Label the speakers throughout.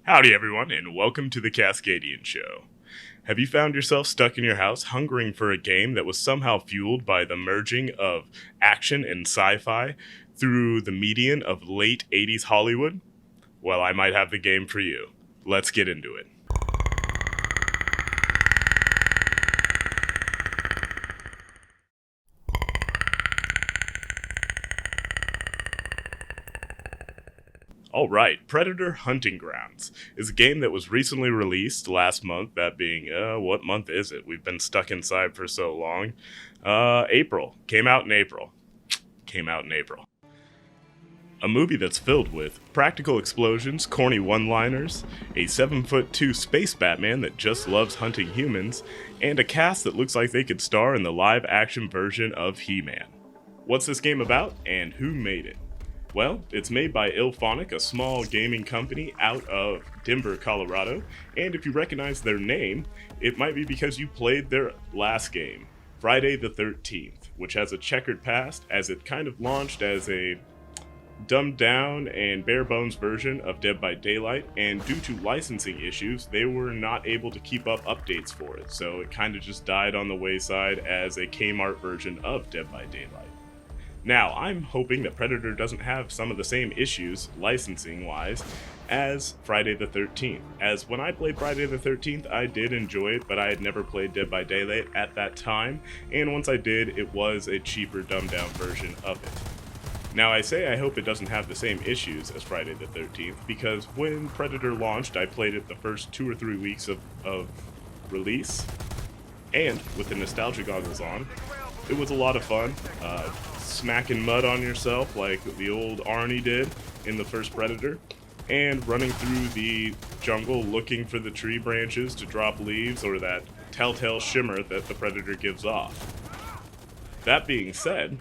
Speaker 1: Howdy, everyone, and welcome to the Cascadian Show. Have you found yourself stuck in your house hungering for a game that was somehow fueled by the merging of action and sci fi through the median of late 80s Hollywood? Well, I might have the game for you. Let's get into it. Alright, Predator Hunting Grounds is a game that was recently released last month, that being, what month is it? We've been stuck inside for so long. April. Came out in April. A movie that's filled with practical explosions, corny one-liners, a 7'2" space Batman that just loves hunting humans, and a cast that looks like they could star in the live-action version of He-Man. What's this game about, and who made it? Well, it's made by Ilphonic, a small gaming company out of Denver, Colorado, and if you recognize their name, it might be because you played their last game, Friday the 13th, which has a checkered past as it kind of launched as a dumbed down and bare bones version of Dead by Daylight, and due to licensing issues, they were not able to keep up updates for it, so it kind of just died on the wayside as a Kmart version of Dead by Daylight. Now, I'm hoping that Predator doesn't have some of the same issues, licensing-wise, as Friday the 13th, as when I played Friday the 13th, I did enjoy it, but I had never played Dead by Daylight at that time, and once I did, it was a cheaper, dumbed-down version of it. Now, I say I hope it doesn't have the same issues as Friday the 13th, because when Predator launched, I played it the first 2 or 3 weeks of release, and with the nostalgia goggles on, it was a lot of fun. Smacking mud on yourself like the old Arnie did in the first Predator, and running through the jungle looking for the tree branches to drop leaves or that telltale shimmer that the Predator gives off. That being said,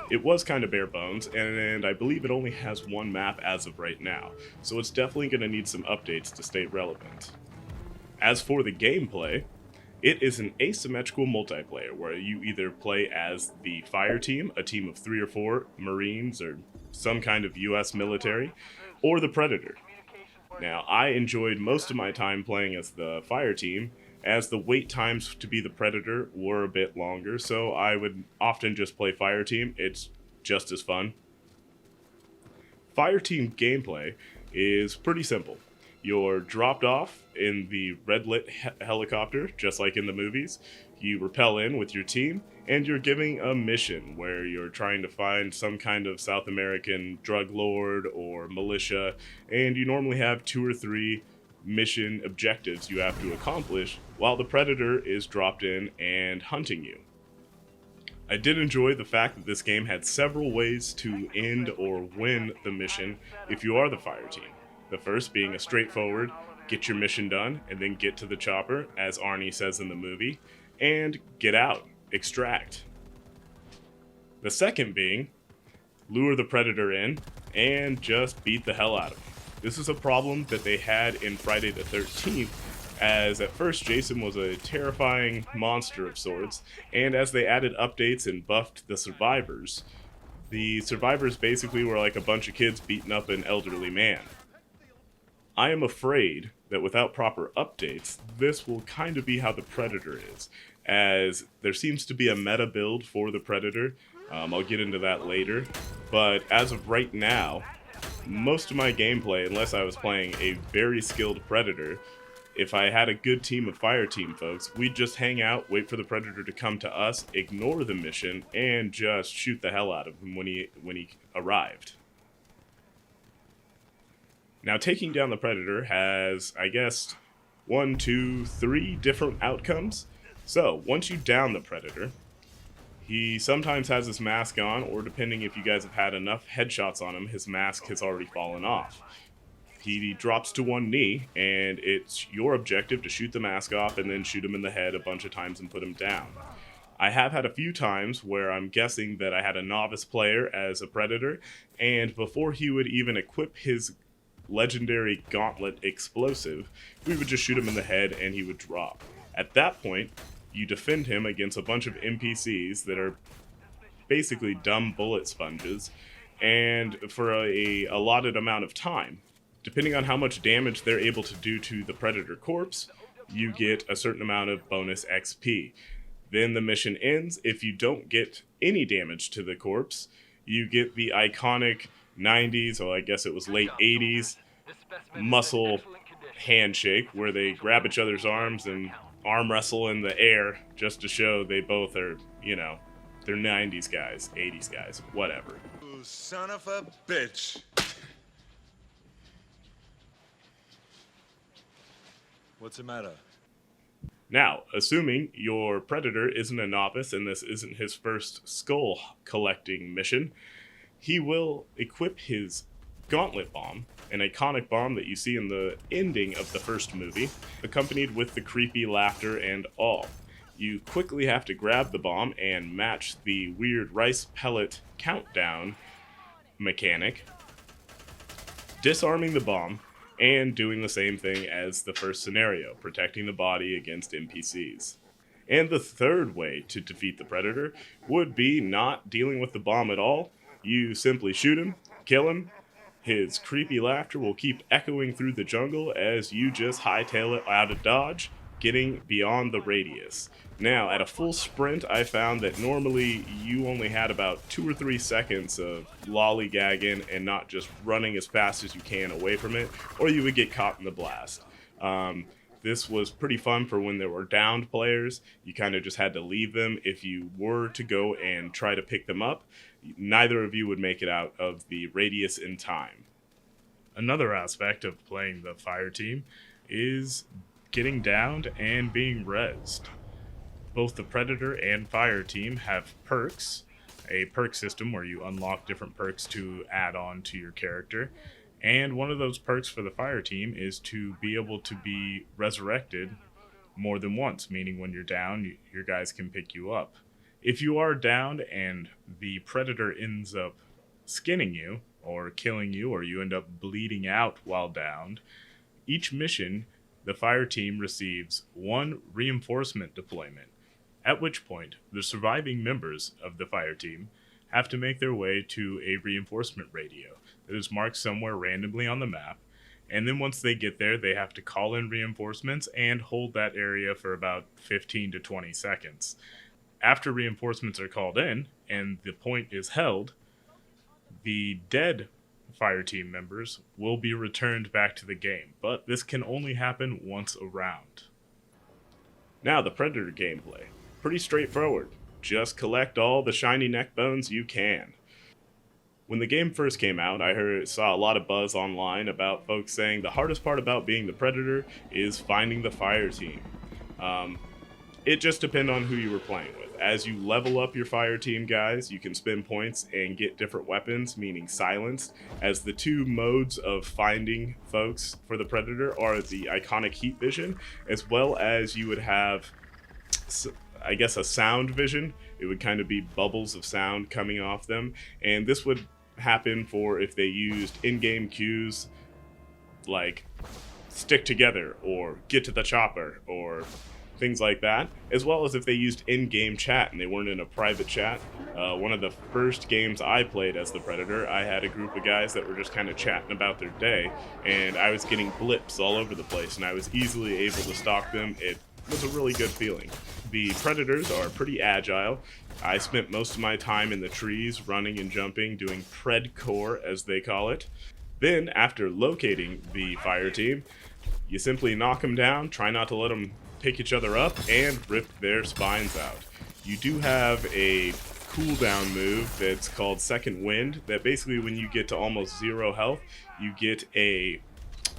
Speaker 1: it was kind of bare bones, and I believe it only has one map as of right now, so it's definitely going to need some updates to stay relevant. As for the gameplay, it is an asymmetrical multiplayer where you either play as the fire team, a team of 3 or 4 Marines or some kind of US military, or the Predator. Now, I enjoyed most of my time playing as the fire team, as the wait times to be the Predator were a bit longer, so I would often just play fire team. It's just as fun. Fire team gameplay is pretty simple. You're dropped off in the red-lit helicopter, just like in the movies. You rappel in with your team, and you're giving a mission where you're trying to find some kind of South American drug lord or militia, and you normally have 2 or 3 mission objectives you have to accomplish while the Predator is dropped in and hunting you. I did enjoy the fact that this game had several ways to end or win the mission if you are the fire team. The first being a straightforward, get your mission done, and then get to the chopper, as Arnie says in the movie, and get out, extract. The second being, lure the Predator in, and just beat the hell out of him. This is a problem that they had in Friday the 13th, as at first Jason was a terrifying monster of sorts, and as they added updates and buffed the survivors basically were like a bunch of kids beating up an elderly man. I am afraid that without proper updates, this will kind of be how the Predator is, as there seems to be a meta build for the Predator. I'll get into that later, but as of right now, most of my gameplay, unless I was playing a very skilled Predator, if I had a good team of fire team folks, we'd just hang out, wait for the Predator to come to us, ignore the mission, and just shoot the hell out of him when he arrived. Now, taking down the Predator has, I guess, 1, 2, 3 different outcomes. So, once you down the Predator, he sometimes has his mask on, or depending if you guys have had enough headshots on him, his mask has already fallen off. He drops to one knee, and it's your objective to shoot the mask off and then shoot him in the head a bunch of times and put him down. I have had a few times where I'm guessing that I had a novice player as a Predator, and before he would even equip his legendary gauntlet explosive, we would just shoot him in the head and he would drop. At that point, you defend him against a bunch of NPCs that are basically dumb bullet sponges, and for a allotted amount of time. Depending on how much damage they're able to do to the Predator corpse, you get a certain amount of bonus XP. Then the mission ends. If you don't get any damage to the corpse, you get the iconic 90s, or I guess it was late 80s, muscle handshake where they grab each other's arms and arm wrestle in the air just to show they both are, they're 90s guys, 80s guys, whatever.
Speaker 2: You son of a bitch. What's the matter?
Speaker 1: Now, assuming your Predator isn't a novice and this isn't his first skull collecting mission, he will equip his Gauntlet Bomb, an iconic bomb that you see in the ending of the first movie, accompanied with the creepy laughter and all. You quickly have to grab the bomb and match the weird rice pellet countdown mechanic, disarming the bomb, and doing the same thing as the first scenario, protecting the body against NPCs. And the third way to defeat the Predator would be not dealing with the bomb at all. You simply shoot him, kill him. His creepy laughter will keep echoing through the jungle as you just hightail it out of dodge, getting beyond the radius. Now, at a full sprint, I found that normally you only had about 2 or 3 seconds of lollygagging and not just running as fast as you can away from it, or you would get caught in the blast. This was pretty fun for when there were downed players. You kind of just had to leave them. If you were to go and try to pick them up, neither of you would make it out of the radius in time. Another aspect of playing the fire team is getting downed and being rezzed. Both the Predator and Fire team have perks, a perk system where you unlock different perks to add on to your character. And one of those perks for the Fire team is to be able to be resurrected more than once, meaning when you're down, your guys can pick you up. If you are downed and the Predator ends up skinning you or killing you, or you end up bleeding out while downed, each mission, the Fire team receives 1 reinforcement deployment, at which point the surviving members of the Fire team have to make their way to a reinforcement radio that is marked somewhere randomly on the map, and then once they get there, they have to call in reinforcements and hold that area for about 15 to 20 seconds. After reinforcements are called in and the point is held, the dead Fire team members will be returned back to the game, but this can only happen once a round. Now, the Predator gameplay. Pretty straightforward. Just collect all the shiny neck bones you can. When the game first came out, I saw a lot of buzz online about folks saying the hardest part about being the Predator is finding the Fire team. It just depends on who you were playing with. As you level up your Fire team guys, you can spend points and get different weapons, meaning silenced, as the 2 modes of finding folks for the Predator are the iconic heat vision, as well as you would have, I guess, a sound vision. It would kind of be bubbles of sound coming off them, and this would happen for if they used in-game cues like stick together or get to the chopper or things like that, as well as if they used in-game chat and they weren't in a private chat. One of the first games I played as the Predator, I had a group of guys that were just kind of chatting about their day, and I was getting blips all over the place, and I was easily able to stalk them. It was a really good feeling. The Predators are pretty agile. I spent most of my time in the trees, running and jumping, doing predcore, as they call it. Then, after locating the Fire team, you simply knock them down, try not to let them pick each other up, and rip their spines out. You do have a cooldown move that's called Second Wind, that basically when you get to almost 0 health, you get a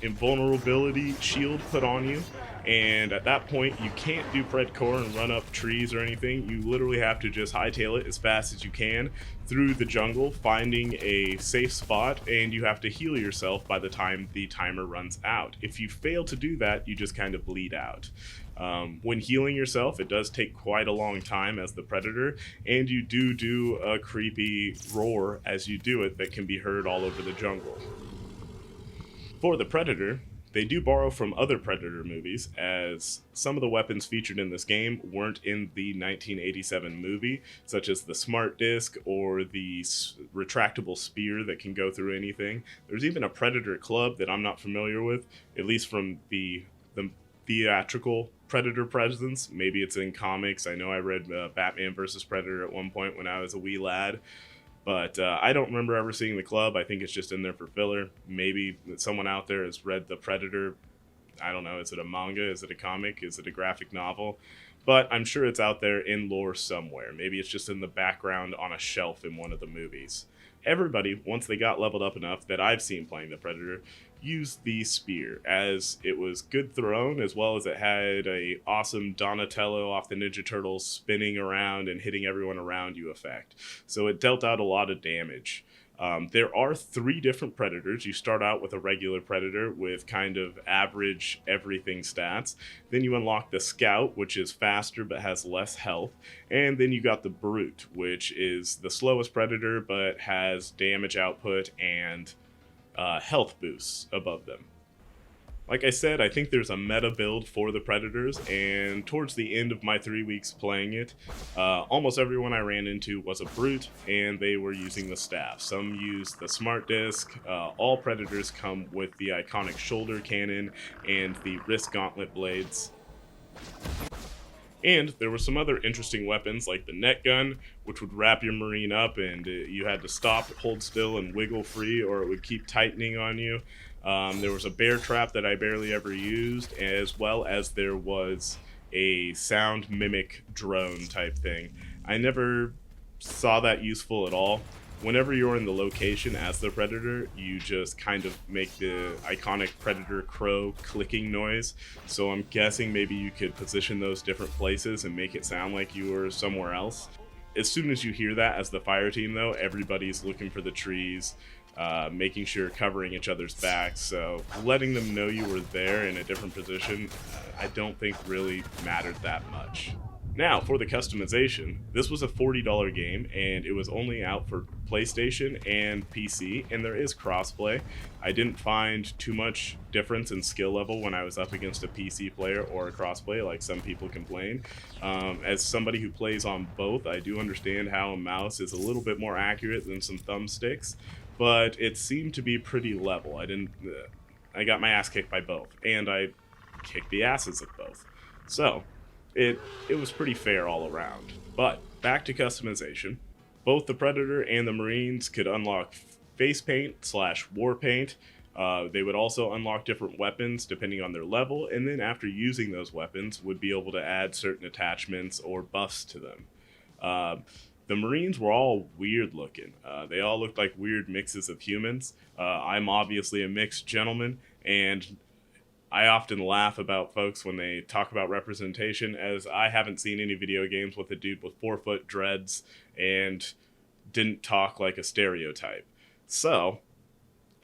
Speaker 1: invulnerability shield put on you, and at that point you can't do predcore and run up trees or anything. You literally have to just hightail it as fast as you can through the jungle, finding a safe spot, and you have to heal yourself by the time the timer runs out. If you fail to do that, you just kind of bleed out. When healing yourself, it does take quite a long time as the Predator, and you do a creepy roar as you do it that can be heard all over the jungle. For the Predator, They do borrow from other Predator movies, as some of the weapons featured in this game weren't in the 1987 movie, such as the Smart Disc or the retractable spear that can go through anything. There's even a Predator club that I'm not familiar with, at least from the theatrical Predator presence. Maybe it's in comics. I know I read Batman vs. Predator at one point when I was a wee lad. But I don't remember ever seeing the club. I think it's just in there for filler. Maybe someone out there has read The Predator. I don't know. Is it a manga? Is it a comic? Is it a graphic novel? But I'm sure it's out there in lore somewhere. Maybe it's just in the background on a shelf in one of the movies. Everybody, once they got leveled up enough that I've seen playing the Predator, used the spear, as it was good thrown, as well as it had a awesome Donatello off the Ninja Turtles spinning around and hitting everyone around you effect. So it dealt out a lot of damage. There are 3 different Predators. You start out with a regular Predator with kind of average everything stats. Then you unlock the Scout, which is faster but has less health. And then you got the Brute, which is the slowest Predator but has damage output and health boosts above them. Like I said, I think there's a meta build for the Predators, and towards the end of my 3 weeks playing it, almost everyone I ran into was a Brute, and they were using the staff. Some used the Smart Disc. All Predators come with the iconic shoulder cannon and the wrist gauntlet blades. And there were some other interesting weapons like the net gun, which would wrap your Marine up and you had to stop, hold still, and wiggle free, or it would keep tightening on you. There was a bear trap that I barely ever used, as well as there was a sound mimic drone type thing. I never saw that useful at all. Whenever you're in the location as the Predator, you just kind of make the iconic Predator crow clicking noise. So I'm guessing maybe you could position those different places and make it sound like you were somewhere else. As soon as you hear that as the fire team, though, everybody's looking for the trees, making sure covering each other's backs. So letting them know you were there in a different position, I don't think really mattered that much. Now, for the customization, this was a $40 game, and it was only out for PlayStation and PC, and there is crossplay. I didn't find too much difference in skill level when I was up against a PC player or a crossplay, like some people complain. As somebody who plays on both, I do understand how a mouse is a little bit more accurate than some thumbsticks, but it seemed to be pretty level. I got my ass kicked by both, and I kicked the asses of both. So it was pretty fair all around. But back to customization. Both the Predator and the Marines could unlock face paint / war paint. They would also unlock different weapons depending on their level, and then after using those weapons would be able to add certain attachments or buffs to them. The Marines were all weird looking. They all looked like weird mixes of humans. I'm obviously a mixed gentleman, and I often laugh about folks when they talk about representation, as I haven't seen any video games with a dude with 4-foot dreads and didn't talk like a stereotype. So,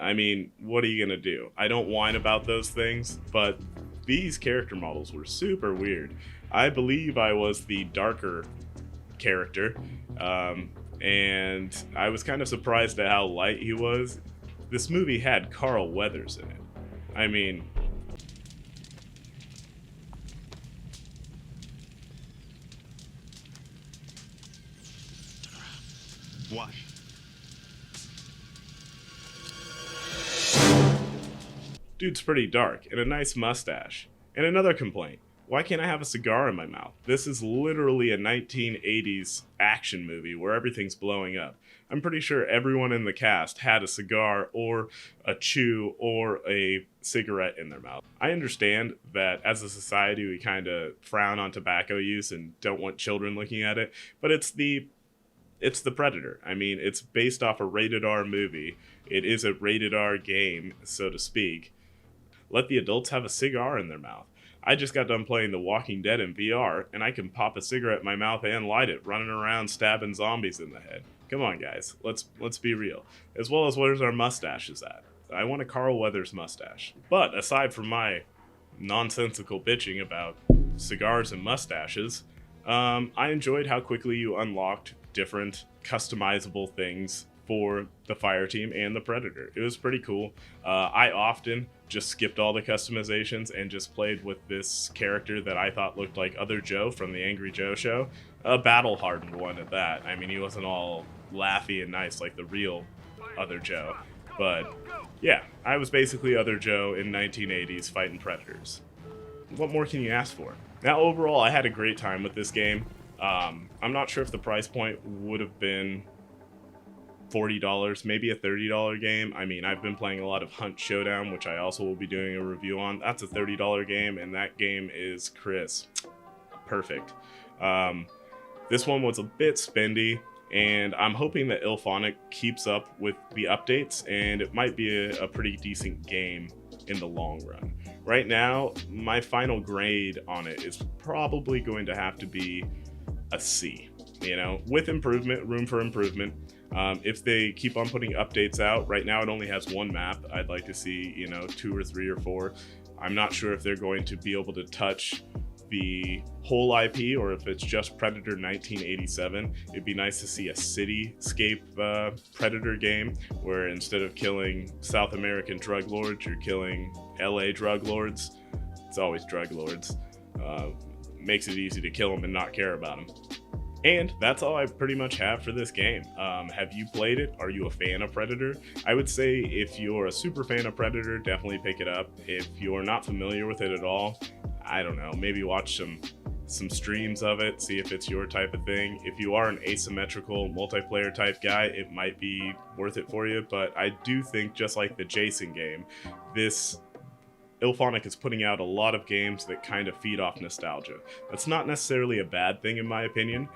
Speaker 1: I mean, what are you gonna do? I don't whine about those things, but these character models were super weird. I believe I was the darker character, and I was kind of surprised at how light he was. This movie had Carl Weathers in it. I mean,
Speaker 3: Wash.
Speaker 1: dude's pretty dark, and a nice mustache. And another complaint: why can't I have a cigar in my mouth? This is literally a 1980s action movie where everything's blowing up. I'm pretty sure everyone in the cast had a cigar or a chew or a cigarette in their mouth. I understand that as a society we kind of frown on tobacco use and don't want children looking at it, but it's the Predator. I mean, it's based off a rated R movie. It is a rated R game, so to speak. Let the adults have a cigar in their mouth. I just got done playing The Walking Dead in VR, and I can pop a cigarette in my mouth and light it, running around stabbing zombies in the head. Come on, guys. Let's be real. As well as, where's our mustaches at? I want a Carl Weathers mustache. But aside from my nonsensical bitching about cigars and mustaches, I enjoyed how quickly you unlocked different customizable things for the fire team and the predator. It was pretty cool. I often just skipped all the customizations and just played with this character that I thought looked like Other Joe from the Angry Joe show, a battle hardened one at that. I mean, he wasn't all laughy and nice like the real Other Joe, but yeah, I was basically Other Joe in 1980s fighting predators. What more can you ask for? Now, overall, I had a great time with this game. I'm not sure if the price point would have been $40, maybe a $30 game. I mean, I've been playing a lot of Hunt Showdown, which I also will be doing a review on. That's a $30 game, and that game is crisp. Perfect. This one was a bit spendy, and I'm hoping that IllFonic keeps up with the updates, and it might be a pretty decent game in the long run. Right now, my final grade on it is probably going to have to be a C, you know, with improvement, room for improvement. If they keep on putting updates out, right now it only has one map. I'd like to see, you know, 2 or 3 or 4. I'm not sure if they're going to be able to touch the whole IP or if it's just Predator 1987. It'd be nice to see a cityscape Predator game where instead of killing South American drug lords, you're killing LA drug lords. It's always drug lords. Makes it easy to kill them and not care about them. And that's all I pretty much have for this game. Have you played it? Are you a fan of Predator? I would say if you're a super fan of Predator, definitely pick it up. If you're not familiar with it at all, I don't know, maybe watch some streams of it, see if it's your type of thing. If you are an asymmetrical multiplayer type guy, it might be worth it for you, but I do think, just like the Jason game, this IllFonic is putting out a lot of games that kind of feed off nostalgia. That's not necessarily a bad thing in my opinion,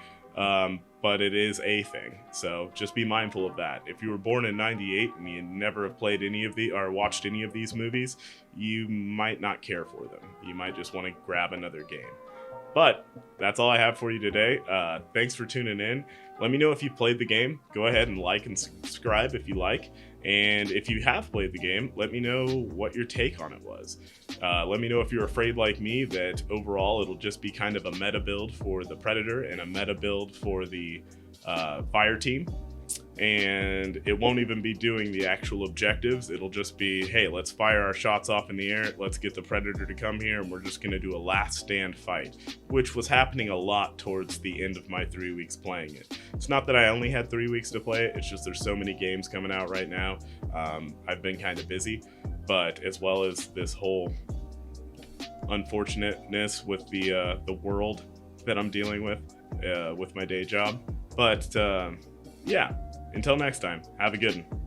Speaker 1: but it is a thing. So just be mindful of that. If you were born in '98 and you never have played any of the or watched any of these movies, you might not care for them. You might just want to grab another game. But that's all I have for you today. Thanks for tuning in. Let me know if you've played the game. Go ahead and like and subscribe if you like. And if you have played the game, let me know what your take on it was. Let me know if you're afraid like me that overall it'll just be kind of a meta build for the Predator and a meta build for the Fire Team. And it won't even be doing the actual objectives. It'll just be, hey, let's fire our shots off in the air. Let's get the Predator to come here, and we're just going to do a last stand fight, which was happening a lot towards the end of my 3 weeks playing it. It's not that I only had 3 weeks to play it. It's just there's so many games coming out right now. I've been kind of busy, but as well as this whole unfortunateness with the world that I'm dealing with my day job. But yeah. Until next time, have a good one.